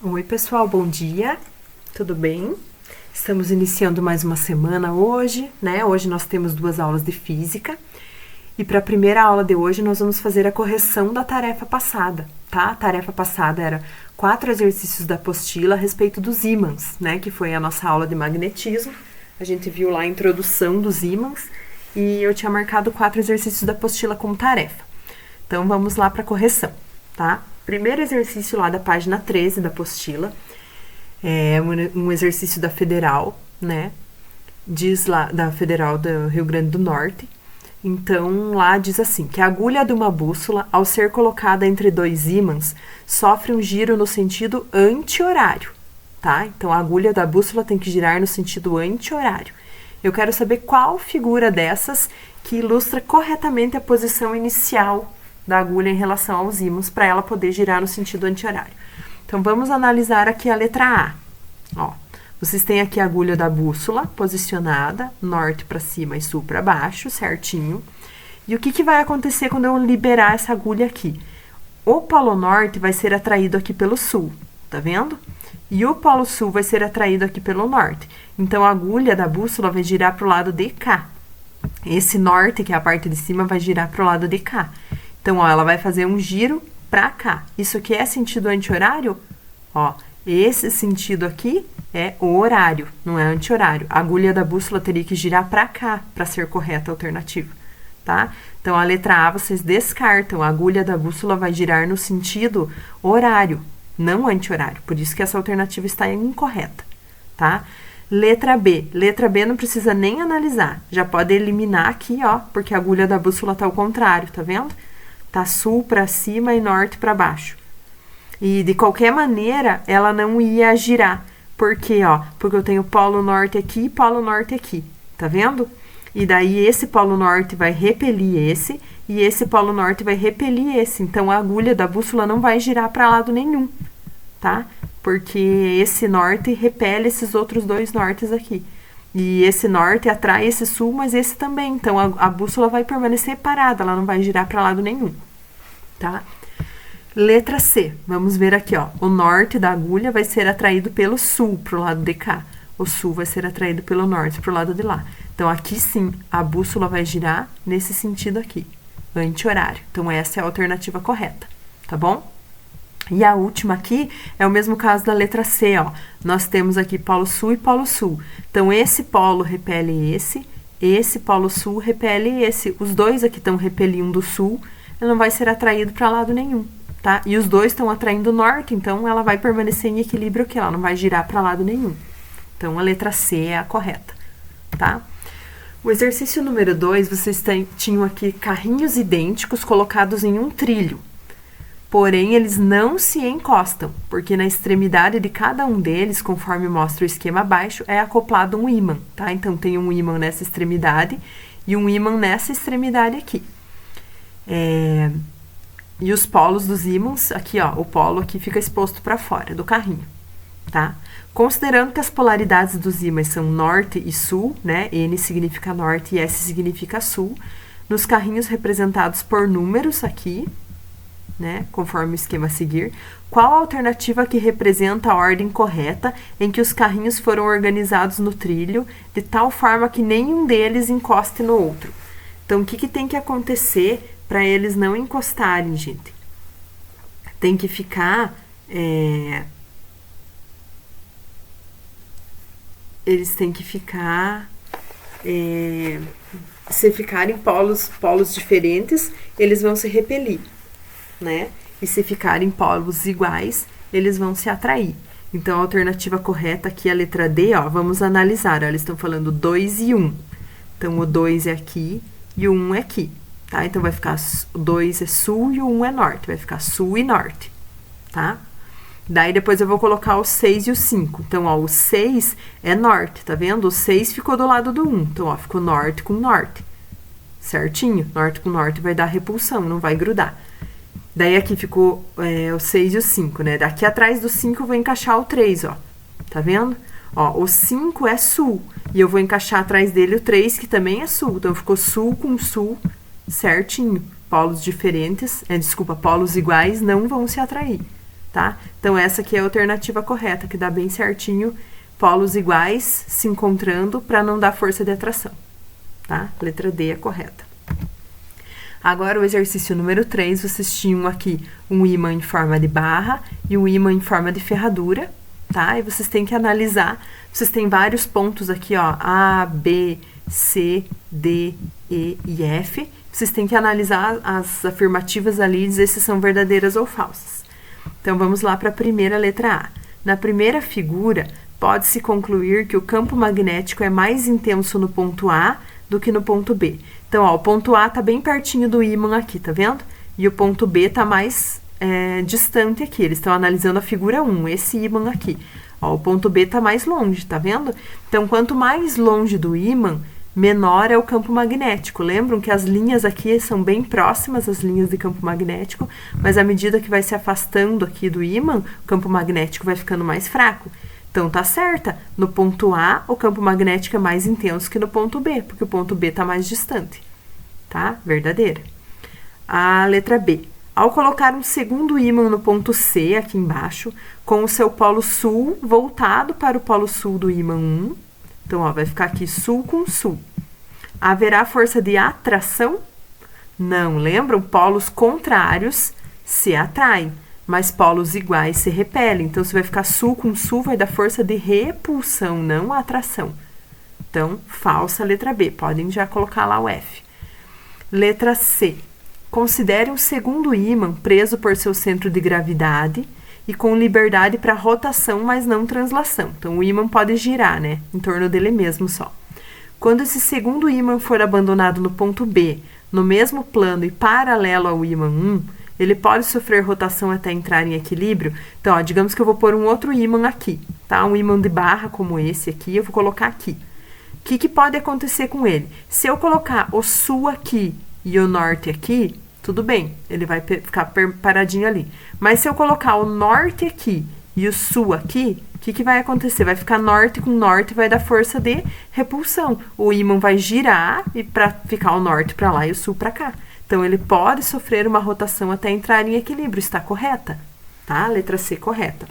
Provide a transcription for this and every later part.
Oi, pessoal, bom dia, tudo bem? Estamos iniciando mais uma semana hoje, né? Hoje nós temos 2 aulas de física e para a primeira aula de hoje nós vamos fazer a correção da tarefa passada, tá? A tarefa passada era 4 exercícios da apostila a respeito dos ímãs, né? Que foi a nossa aula de magnetismo. A gente viu lá a introdução dos ímãs e eu tinha marcado 4 exercícios da apostila como tarefa. Então vamos lá para a correção, tá? Primeiro exercício lá da página 13 da apostila, é um exercício da Federal, né? Diz lá, da Federal do Rio Grande do Norte. Então, lá diz assim, que a agulha de uma bússola, ao ser colocada entre 2 ímãs, sofre um giro no sentido anti-horário, tá? Então, a agulha da bússola tem que girar no sentido anti-horário. Eu quero saber qual figura dessas que ilustra corretamente a posição inicial da agulha em relação aos ímãs para ela poder girar no sentido anti-horário. Então, vamos analisar aqui a letra A. Ó, vocês têm aqui a agulha da bússola posicionada, norte para cima e sul para baixo, certinho. E o que vai acontecer quando eu liberar essa agulha aqui? O polo norte vai ser atraído aqui pelo sul, tá vendo? E o polo sul vai ser atraído aqui pelo norte. Então, a agulha da bússola vai girar para o lado de cá. Esse norte, que é a parte de cima, vai girar para o lado de cá. Então, ó, ela vai fazer um giro para cá. Isso aqui é sentido anti-horário? Ó, esse sentido aqui é o horário, não é anti-horário. A agulha da bússola teria que girar para cá para ser correta a alternativa, tá? Então, a letra A vocês descartam. A agulha da bússola vai girar no sentido horário, não anti-horário. Por isso que essa alternativa está incorreta, tá? Letra B. Letra B não precisa nem analisar. Já pode eliminar aqui, ó, porque a agulha da bússola tá ao contrário, tá vendo? Tá sul para cima e norte para baixo. E de qualquer maneira, ela não ia girar. Por quê, ó? Porque eu tenho polo norte aqui e polo norte aqui. Tá vendo? E daí esse polo norte vai repelir esse e esse polo norte vai repelir esse. Então a agulha da bússola não vai girar para lado nenhum, tá? Porque esse norte repele esses outros 2 nortes aqui. E esse norte atrai esse sul, mas esse também. Então, a bússola vai permanecer parada, ela não vai girar para lado nenhum, tá? Letra C, vamos ver aqui, ó. O norte da agulha vai ser atraído pelo sul, pro lado de cá. O sul vai ser atraído pelo norte, pro lado de lá. Então, aqui sim, a bússola vai girar nesse sentido aqui, anti-horário. Então, essa é a alternativa correta, tá bom? E a última aqui é o mesmo caso da letra C, ó. Nós temos aqui polo sul e polo sul. Então, esse polo repele esse polo sul repele esse. Os 2 aqui estão repelindo o sul, ele não vai ser atraído para lado nenhum, tá? E os 2 estão atraindo o norte, então ela vai permanecer em equilíbrio aqui, ela não vai girar para lado nenhum. Então, a letra C é a correta, tá? O exercício número 2, vocês tinham aqui carrinhos idênticos colocados em um trilho. Porém, eles não se encostam, porque na extremidade de cada um deles, conforme mostra o esquema abaixo, é acoplado um ímã, tá? Então, tem um ímã nessa extremidade e um ímã nessa extremidade aqui. E os polos dos ímãs, aqui, ó, o polo aqui fica exposto para fora do carrinho, tá? Considerando que as polaridades dos ímãs são norte e sul, né? N significa norte e S significa sul. Nos carrinhos representados por números aqui, né, conforme o esquema a seguir, qual a alternativa que representa a ordem correta em que os carrinhos foram organizados no trilho, de tal forma que nenhum deles encoste no outro? Então, o que tem que acontecer para eles não encostarem, gente? Tem que ficar... eles têm que ficar... se ficarem polos diferentes, eles vão se repelir, né? E se ficarem polos iguais, eles vão se atrair. Então, a alternativa correta aqui é a letra D, ó. Vamos analisar, ó, eles estão falando 2 e 1. Então, o 2 é aqui e o 1 é aqui, tá? Então, vai ficar o 2 é sul e o 1 é norte. Vai ficar sul e norte, tá? Daí, depois eu vou colocar o 6 e o 5. Então, ó, o 6 é norte, tá vendo? O 6 ficou do lado do 1. Então, ó, ficou norte com norte. Certinho? Norte com norte vai dar repulsão, não vai grudar. Daí aqui ficou o 6 e o 5, né? Daqui atrás do 5 eu vou encaixar o 3, ó. Tá vendo? Ó, o 5 é sul. E eu vou encaixar atrás dele o 3, que também é sul. Então, ficou sul com sul certinho. Polos diferentes, polos iguais não vão se atrair. tá? Então, essa aqui é a alternativa correta, que dá bem certinho, polos iguais se encontrando para não dar força de atração, tá? Letra D é correta. Agora, o exercício número 3, vocês tinham aqui um ímã em forma de barra e um ímã em forma de ferradura, tá? E vocês têm que analisar, vocês têm vários pontos aqui, ó, A, B, C, D, E e F. Vocês têm que analisar as afirmativas ali e dizer se são verdadeiras ou falsas. Então, vamos lá para a primeira letra A. Na primeira figura, pode-se concluir que o campo magnético é mais intenso no ponto A do que no ponto B. Então, ó, o ponto A está bem pertinho do ímã aqui, tá vendo? E o ponto B está mais distante aqui. Eles estão analisando a figura 1, esse ímã aqui. Ó, o ponto B está mais longe, tá vendo? Então, quanto mais longe do ímã, menor é o campo magnético. Lembram que as linhas aqui são bem próximas, as linhas de campo magnético, mas à medida que vai se afastando aqui do ímã, o campo magnético vai ficando mais fraco. Então, tá certa. No ponto A, o campo magnético é mais intenso que no ponto B, porque o ponto B está mais distante. Tá? Verdadeira. A letra B. Ao colocar um segundo ímã no ponto C, aqui embaixo, com o seu polo sul voltado para o polo sul do ímã 1, então, ó, vai ficar aqui sul com sul. Haverá força de atração? Não, lembram? Polos contrários se atraem, mas polos iguais se repelem. Então, se vai ficar sul com sul, vai dar força de repulsão, não atração. Então, falsa letra B. Podem já colocar lá o F. Letra C. Considere um segundo ímã preso por seu centro de gravidade e com liberdade para rotação, mas não translação. Então, o ímã pode girar, né? Em torno dele mesmo só. Quando esse segundo ímã for abandonado no ponto B, no mesmo plano e paralelo ao ímã 1, ele pode sofrer rotação até entrar em equilíbrio. Então, ó, digamos que eu vou pôr um outro ímã aqui, tá? Um ímã de barra como esse aqui, eu vou colocar aqui. O que pode acontecer com ele? Se eu colocar o sul aqui e o norte aqui, tudo bem, ele vai ficar paradinho ali. Mas se eu colocar o norte aqui e o sul aqui, o que vai acontecer? Vai ficar norte com norte, vai dar força de repulsão. O ímã vai girar e para ficar o norte para lá e o sul para cá. Então, ele pode sofrer uma rotação até entrar em equilíbrio. Está correta? Tá? Letra C, correta.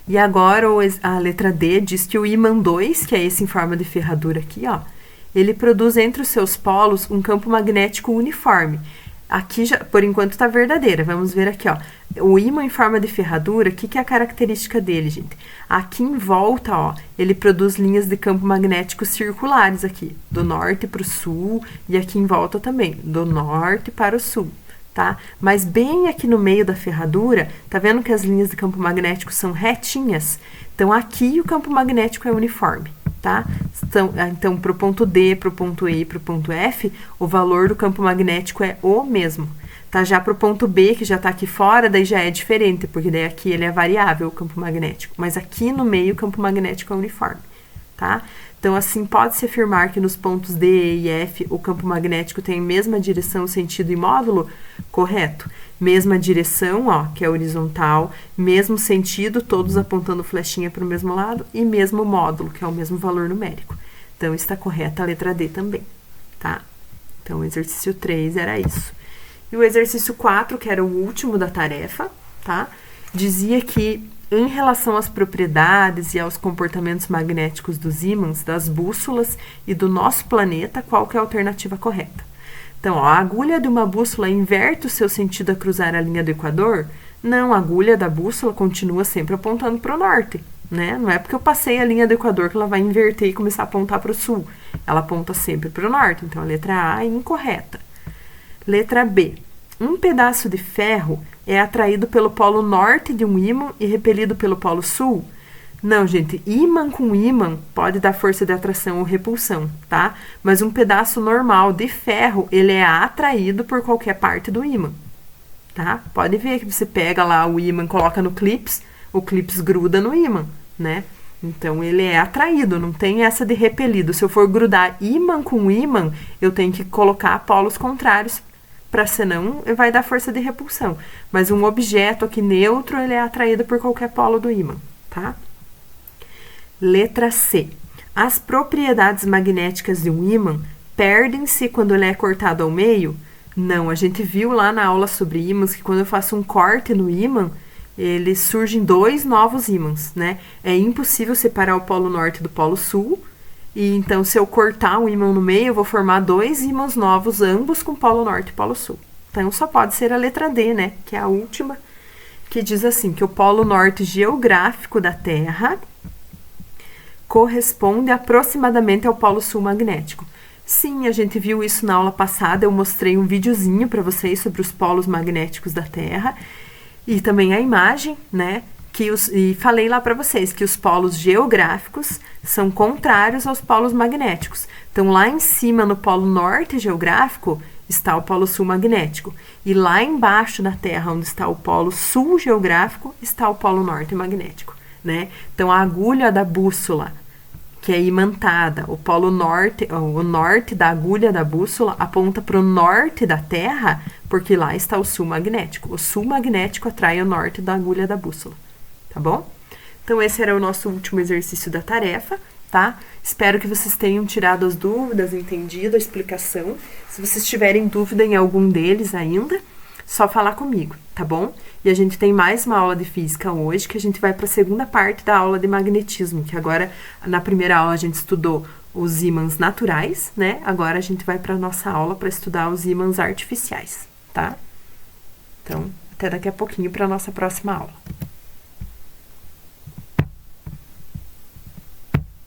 E agora, a letra D diz que o ímã 2, que é esse em forma de ferradura aqui, ó, ele produz entre os seus polos um campo magnético uniforme. Aqui, já, por enquanto, está verdadeira. Vamos ver aqui, ó. O ímã em forma de ferradura, o que é a característica dele, gente? Aqui em volta, ó, ele produz linhas de campo magnético circulares aqui, do norte para o sul, e aqui em volta também, do norte para o sul, tá? Mas bem aqui no meio da ferradura, tá vendo que as linhas de campo magnético são retinhas? Então, aqui o campo magnético é uniforme. Tá? Então, para o ponto D, para o ponto E e para o ponto F, o valor do campo magnético é o mesmo. Tá? Já para o ponto B, que já está aqui fora, daí já é diferente, porque daí aqui ele é variável, o campo magnético. Mas aqui no meio, o campo magnético é uniforme. Tá? Então, assim, pode-se afirmar que nos pontos D, E e F, o campo magnético tem a mesma direção, sentido e módulo? Correto. Mesma direção, ó, que é horizontal, mesmo sentido, todos apontando flechinha para o mesmo lado, e mesmo módulo, que é o mesmo valor numérico. Então, está correta a letra D também, tá? Então, o exercício 3 era isso. E o exercício 4, que era o último da tarefa, tá? Dizia que, em relação às propriedades e aos comportamentos magnéticos dos ímãs, das bússolas e do nosso planeta, qual que é a alternativa correta? Então, ó, a agulha de uma bússola inverte o seu sentido a cruzar a linha do Equador? Não, a agulha da bússola continua sempre apontando para o norte, né? Não é porque eu passei a linha do Equador que ela vai inverter e começar a apontar para o sul. Ela aponta sempre para o norte, então a letra A é incorreta. Letra B. Um pedaço de ferro é atraído pelo polo norte de um ímã e repelido pelo polo sul? Não, gente, ímã com ímã pode dar força de atração ou repulsão, tá? Mas um pedaço normal de ferro, ele é atraído por qualquer parte do ímã, tá? Pode ver que você pega lá o ímã, coloca no clips, o clips gruda no ímã, né? Então, ele é atraído, não tem essa de repelido. Se eu for grudar ímã com ímã, eu tenho que colocar polos contrários, para senão vai dar força de repulsão. Mas um objeto aqui neutro, ele é atraído por qualquer polo do ímã, tá? Letra C. As propriedades magnéticas de um ímã perdem-se quando ele é cortado ao meio? Não, a gente viu lá na aula sobre ímãs que quando eu faço um corte no ímã, eles surgem dois novos ímãs, né? É impossível separar o polo norte do polo sul, e então se eu cortar um ímã no meio, eu vou formar dois ímãs novos, ambos com polo norte e polo sul. Então só pode ser a letra D, né? Que é a última, que diz assim, que o polo norte geográfico da Terra corresponde aproximadamente ao polo sul magnético. Sim, a gente viu isso na aula passada, eu mostrei um videozinho para vocês sobre os polos magnéticos da Terra, e também a imagem, né? E falei lá para vocês que os polos geográficos são contrários aos polos magnéticos. Então, lá em cima, no polo norte geográfico, está o polo sul magnético. E lá embaixo da Terra, onde está o polo sul geográfico, está o polo norte magnético, né? Então, a agulha da bússola, que é imantada, o polo norte, o norte da agulha da bússola aponta para o norte da Terra, porque lá está o sul magnético. O sul magnético atrai o norte da agulha da bússola, tá bom? Então, esse era o nosso último exercício da tarefa, tá? Espero que vocês tenham tirado as dúvidas, entendido a explicação. Se vocês tiverem dúvida em algum deles ainda, só falar comigo, tá bom? E a gente tem mais uma aula de física hoje, que a gente vai para a segunda parte da aula de magnetismo, que agora, na primeira aula, a gente estudou os ímãs naturais, né? Agora a gente vai para a nossa aula para estudar os ímãs artificiais, tá? Então, até daqui a pouquinho para a nossa próxima aula.